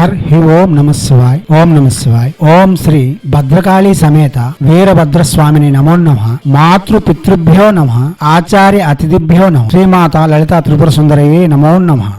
హి ఓం నమ శివాయ్. ఓం నమ శివాయ్. ఓం శ్రీ భద్రకాళీ సమేత వీరభద్రస్వామిని నమో నమః. మాతృ పితృభ్యో నమః. ఆచార్య అతిథిభ్యో నమః. శ్రీమాత లలితా త్రిపుర సుందరయే నమో నమః.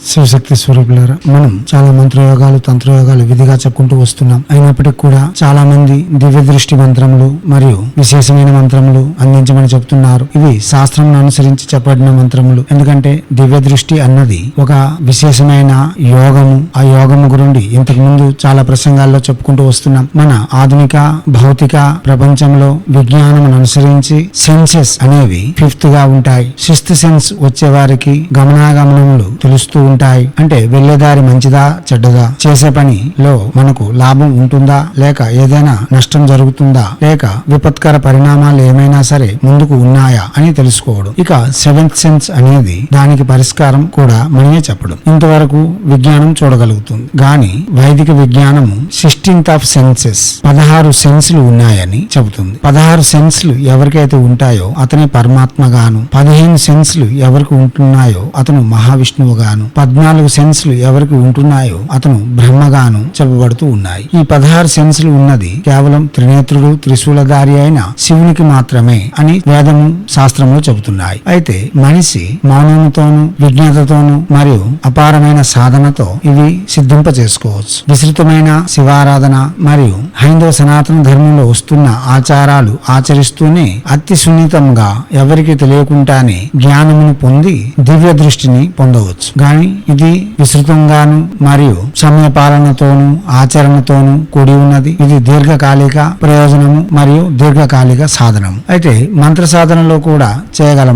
శివశక్తి స్వరూపులారా, మనం చాలా మంత్రయోగాలు తంత్రయోగాలు విధిగా చెప్పుకుంటూ వస్తున్నాం. అయినప్పటికీ కూడా చాలా మంది దివ్య దృష్టి మంత్రములు మరియు విశేషమైన మంత్రములు అందించమని చెప్తున్నారు. ఇవి శాస్త్రం అనుసరించి చెప్పబడిన మంత్రములు. ఎందుకంటే దివ్య దృష్టి అన్నది ఒక విశేషమైన యోగము. ఆ యోగము గురించి ఇంతకు ముందు చాలా ప్రసంగాల్లో చెప్పుకుంటూ వస్తున్నాం. మన ఆధునిక భౌతిక ప్రపంచంలో విజ్ఞానం అనుసరించి సెన్సెస్ అనేవి ఫిఫ్త్ గా ఉంటాయి. సిక్స్త్ సెన్స్ వచ్చే వారికి గమనాగమనములు తెలుస్తూ ఉంటాయి. అంటే వెళ్లేదారి మంచిదా చెడ్డదా, చేసే పనిలో మనకు లాభం ఉంటుందా లేక ఏదైనా నష్టం జరుగుతుందా లేక విపత్కర పరిణామాలు ఏమైనా సరే ముందుకు ఉన్నాయా అని తెలుసుకోవడం. ఇక సెవెంత్ సెన్స్ అనేది దానికి పరిష్కారం కూడా మనమే చెప్పడం. ఇంతవరకు విజ్ఞానం చూడగలుగుతుంది. గాని వైదిక విజ్ఞానము 16th ఆఫ్ సెన్సెస్ 16 సెన్స్లు ఉన్నాయని చెబుతుంది. 16 సెన్స్లు ఎవరికైతే ఉంటాయో అతని పరమాత్మ గాను, 15 సెన్స్లు ఎవరికి ఉంటున్నాయో అతను మహావిష్ణువు గాను, 14 సెన్స్లు ఎవరికి ఉంటున్నాయో అతను బ్రహ్మగాను చెప్పబడుతూ ఉన్నాయి. ఈ 16 సెన్స్లు ఉన్నది కేవలం త్రినేత్రుడు త్రిశూలధారి అయిన శివునికి మాత్రమే అని వేదము శాస్త్రములు చెబుతున్నాయి. అయితే మనిషి మౌనముతోను విజ్ఞతతోను మరియు అపారమైన సాధనతో ఇవి సిద్ధింప చేసుకోవచ్చు. విస్తృతమైన శివారాధన మరియు హైందవ సనాతన ధర్మంలో వస్తున్న ఆచారాలు ఆచరిస్తూనే అతి సున్నితంగా ఎవరికి తెలియకుండానే జ్ఞానమును పొంది దివ్య దృష్టిని పొందవచ్చు. గాని ఇది విస్తృతంగాను మరియు సమయపాలనతోను ఆచరణతోను కూడి ఉన్నది. ఇది దీర్ఘకాలిక ప్రయోజనము మరియు దీర్ఘకాలిక సాధనము. అయితే మంత్ర సాధనలో కూడా చేయగలం.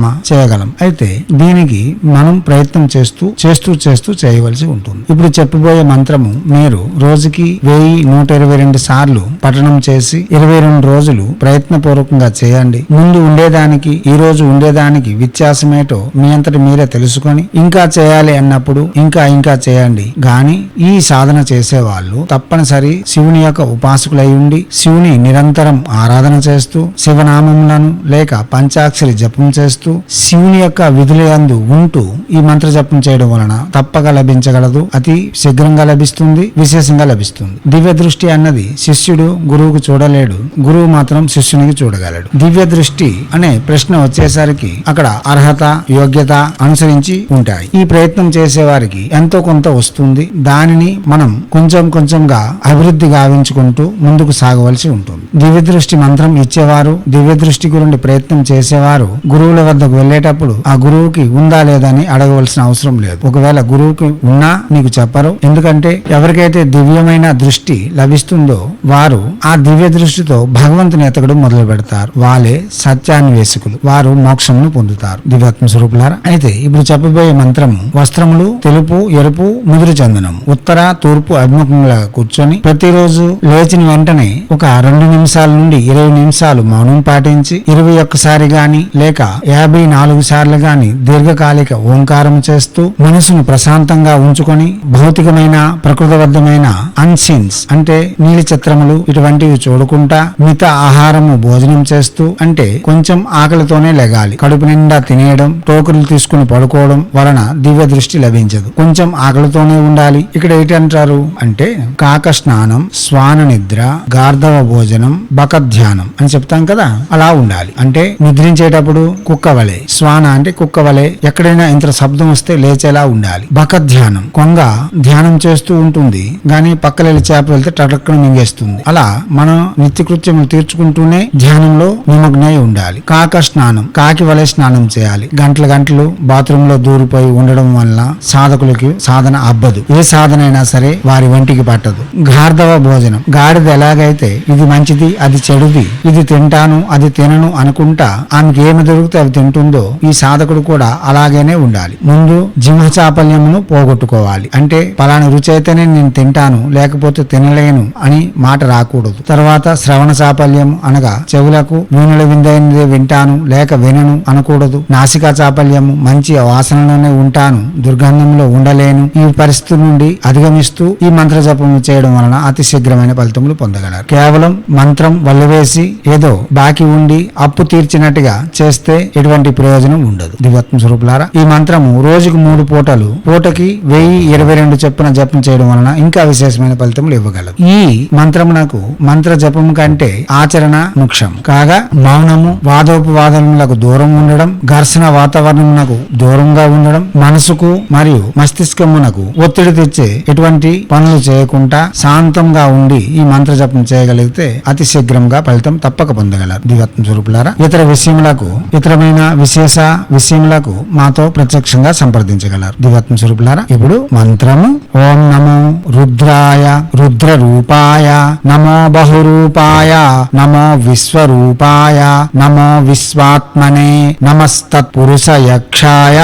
అయితే దీనికి మనం ప్రయత్నం చేస్తూ చేయవలసి ఉంటుంది. ఇప్పుడు చెప్పబోయే మంత్రము మీరు రోజుకి 1122 సార్లు పఠనం చేసి 22 రోజులు ప్రయత్నపూర్వకంగా చేయండి. ముందు ఉండేదానికి ఈ రోజు ఉండేదానికి వ్యత్యాసమేటో మీ అంతటి మీరే తెలుసుకొని ఇంకా చేయాలి అన్నప్పుడు ఇంకా చేయండి. గాని ఈ సాధన చేసే వాళ్ళు తప్పనిసరి శివుని యొక్క ఉపాసకులై ఉండి శివుని నిరంతరం ఆరాధన చేస్తూ శివనామములను లేక పంచాక్షరి జపం చేస్తూ శివుని యొక్క విధులందు ఉంటూ ఈ మంత్ర జపం చేయడం వలన తప్పక లభించగలదు. అతి శీఘ్రంగా లభిస్తుంది, విశేషంగా లభిస్తుంది. దివ్య దృష్టి అన్నది శిష్యుడు గురువుకు చూడలేడు, గురువు మాత్రం శిష్యునికి చూడగలడు. దివ్య దృష్టి అనే ప్రశ్న వచ్చేసరికి అక్కడ అర్హత యోగ్యత అనుసరించి ఉంటాయి. ఈ ప్రయత్నం చేసే వారికి ఎంతో కొంత వస్తుంది. దానిని మనం కొంచెంగా అభివృద్ధి గావించుకుంటూ ముందుకు సాగవలసి ఉంటుంది. దివ్య దృష్టి మంత్రం ఇచ్చేవారు, దివ్య దృష్టి గురించి ప్రయత్నం చేసేవారు గురువుల వద్దకు వెళ్లేటప్పుడు ఆ గురువుకి ఉందా లేదా అని అడగవలసిన అవసరం లేదు. ఒకవేళ గురువుకి ఉన్నా నీకు చెప్పరు. ఎందుకంటే ఎవరికైతే దివ్యమైన దృష్టి లభిస్తుందో వారు ఆ దివ్య దృష్టితో భగవంతుని ఎతకడం మొదలు పెడతారు. వాళ్ళే సత్యాన్వేషకులు, వారు మోక్షమును పొందుతారు. దివ్యాత్మ స్వరూపులారా, అయితే ఇప్పుడు చెప్పబోయే మంత్రము వస్త్రములు తెలుపు ఎరుపు ముదురు చందనం ఉత్తర తూర్పు అభిముఖంగా కూర్చొని ప్రతిరోజు లేచిన వెంటనే ఒక 2 నిమిషాల నుండి 20 నిమిషాలు మౌనం పాటించి 21 సారి గాని లేక 54 సార్లు గాని దీర్ఘకాలిక ఓంకారం చేస్తూ మనసును ప్రశాంతంగా ఉంచుకొని భౌతికమైన ప్రకృతిబద్ధమైన అన్సీన్స్ అంటే నీలి చిత్రములు ఇటువంటివి చూడకుండా మిత ఆహారము భోజనం చేస్తూ అంటే కొంచెం ఆకలితోనే లెగాలి. కడుపు నిండా తినేయడం టోకరులు తీసుకుని పడుకోవడం వలన దివ్య దృష్టి లభించదు. కొంచెం ఆకలితోనే ఉండాలి. ఇక్కడ ఏంటంటారు అంటే కాక స్నానం, శ్వాన నిద్ర, గార్ధవ భోజనం, బకధ్యానం అని చెప్తాం కదా, అలా ఉండాలి. అంటే నిద్రించేటప్పుడు కుక్క వలె, శ్వాన అంటే కుక్క వలె ఎక్కడైనా ఇంత శబ్దం వస్తే లేచేలా ఉండాలి. బకధ్యానం కొంగ ధ్యానం చేస్తూ ఉంటుంది గాని పక్కలెళ్ళి చేప వెళ్తే టటక్కన మింగేస్తుంది. అలా మనం నిత్యకృత్యములు తీర్చుకుంటూనే ధ్యానంలో నిమగ్నై ఉండాలి. కాక స్నానం కాకి వలె స్నానం చేయాలి. గంటలు బాత్రూమ్ లో దూరిపోయి ఉండడం వల్ల సాధకులకి సాధన అబ్బదు. ఏ సాధన అయినా సరే వారి వంటికి పట్టదు. గార్ధవ భోజనం గాడిద ఎలాగైతే ఇది మంచిది అది చెడుది, ఇది తింటాను అది తినను అనుకుంటా ఆమెకి ఏమి దొరికితే అవి తింటుందో ఈ సాధకుడు కూడా అలాగేనే ఉండాలి. ముందు జిహ్వ చాపల్యమును పోగొట్టుకోవాలి. అంటే పలాని రుచి అయితేనే నేను తింటాను లేకపోతే తినలేను అని మాట రాకూడదు. తర్వాత శ్రవణ చాపల్యం అనగా చెవులకు వీణుల విందైనదే వింటాను లేక వినను అనకూడదు. నాసికా చాపల్యము మంచి వాసనలోనే ఉంటాను దుర్గ దుర్గంధంలో ఉండలేను ఈ పరిస్థితి నుండి అధిగమిస్తూ ఈ మంత్ర జపం చేయడం వలన అతి శీఘ్రమైన ఫలితములు పొందగలరు. కేవలం మంత్రం వల్లవేసి ఏదో బాకీ ఉండి అప్పు తీర్చినట్టుగా చేస్తే ఎటువంటి ప్రయోజనం ఉండదు. దివ్యాత్మ స్వరూపులారా, ఈ మంత్రము రోజుకు 3 పూటలు పూటకి 1022 చొప్పున జపం చేయడం వలన ఇంకా విశేషమైన ఫలితములు ఇవ్వగలదు. ఈ మంత్రమునకు మంత్ర జపం కంటే ఆచరణ ముఖ్యం కాగా మౌనము, వాదోపవాదములకు దూరం ఉండడం, ఘర్షణ వాతావరణమునకు దూరంగా ఉండడం, మనసుకు మరియు మస్తిష్కమునకు ఒత్తిడి తెచ్చే ఎటువంటి పనులు చేయకుండా శాంతంగా ఉండి ఈ మంత్ర జపం చేయగలిగితే అతి శీఘ్రంగా ఫలితం తప్పక పొందగలరు. దివ్యాత్మ స్వరూపులారా, ఇతర విషయములకు ఇతరమైన విశేష విషయములకు మాతో ప్రత్యక్షంగా సంప్రదించగలరు. దివ్యాత్మ స్వరూపులారా, ఇప్పుడు మంత్రము ఓం నమో రుద్రాయ రుద్ర రూపాయ నమో బహురూపాయ నమో విశ్వరూపాయ నమో విశ్వాత్మనే నమస్తత్పురుష యక్షాయ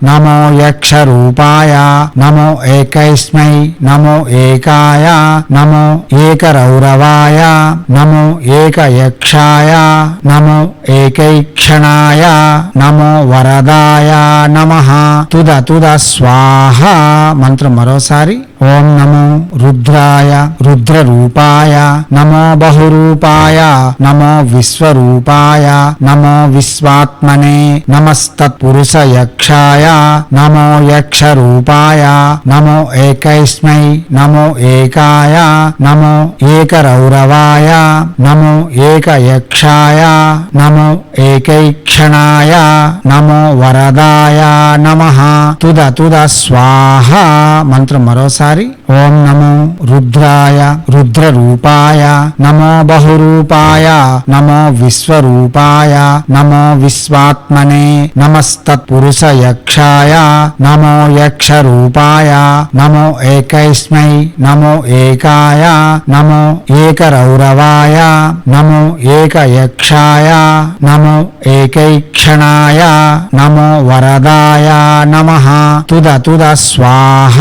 నమో యక్ష రూపాయ నమో ఏకైస్మై నమో ఏకాయ నమో ఏకరౌరవాయ నమో ఏకయక్షాయ నమో ఏకైక్షణాయ నమో వరదాయ నమః తుద తుద స్వాహ. మంత్రం మరోసారి ఓం నమో రుద్రాయ రుద్ర రూపాయ నమో బహురూపాయ నమో విశ్వరూపాయ నమో విశ్వాత్మనే నమస్తత్పురుష యక్షాయ నమో యక్ష రూపాయ నమో ఏకైస్మై నమో ఏకాయ నమో ఏకరౌరవాయ నమో ఏకయక్షాయ నమో ఏకైక్షణాయ నమో వరదాయ నమః తుద తుద స్వాహ. మంత్రం మరోసారి ఓం నమో రుద్రాయ రుద్ర రూపాయ నమో బహురూపాయ నమో విశ్వరూపాయ నమో విశ్వాత్మనే నమస్తత్పురుష యక్షాయ నమో యక్ష రూపాయ నమో ఏకైస్మై నమో ఏకాయ నమో ఏకరౌరవాయ నమో ఏకయక్షాయ నమో ఏకైక్షణాయ నమో వరదాయ నమః తుద తుద స్వాహ.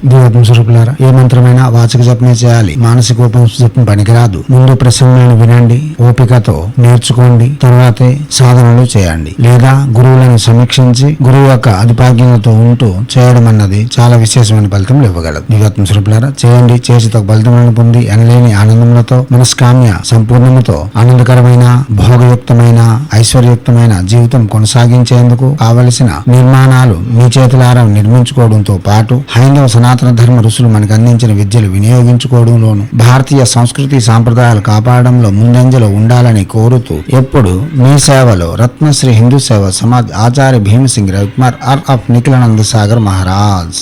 దివ్యాత్మ స్వరూపులారా, ఏ మంత్రమైనా వాచక జపమే చేయాలి, మానసిక జపం పనికిరాదు. ముందు ప్రసంగాన్ని వినండి, ఓపికతో నేర్చుకోండి, తర్వాతే సాధనలు చేయండి. లేదా గురువులను సమీక్షించి గురువు యొక్క అధిపాగ్యంతో ఉంటూ చేయడం అన్నది చాలా విశేషమైన ఫలితములు ఇవ్వగలదు. దివ్యాత్మ స్వరూపులారా, చేయండి, చేసి తగ్గ ఫలితములను పొంది ఎనలేని ఆనందములతో మనస్కామ్య సంపూర్ణముతో ఆనందకరమైన భోగయుక్తమైన ఐశ్వర్యయుక్తమైన జీవితం కొనసాగించేందుకు కావలసిన నిర్మాణాలు మీ చేతులారా నిర్మించుకోవడంతో పాటు హైందవ సనాతన ధర్మ ఋషులు మనకు అందించిన విద్యలు వినియోగించుకోవడంలోను భారతీయ సంస్కృతి సాంప్రదాయాలు కాపాడడంలో ముందంజలో ఉండాలని కోరుతూ ఎప్పుడు మీ సేవలో రత్నశ్రీ హిందూ సేవ సమాజ్ ఆచార్య భీమసింగ్ రవికుమార్ ఆర్ ఆఫ్ నిఖిలానంద సాగర్ మహారాజ్.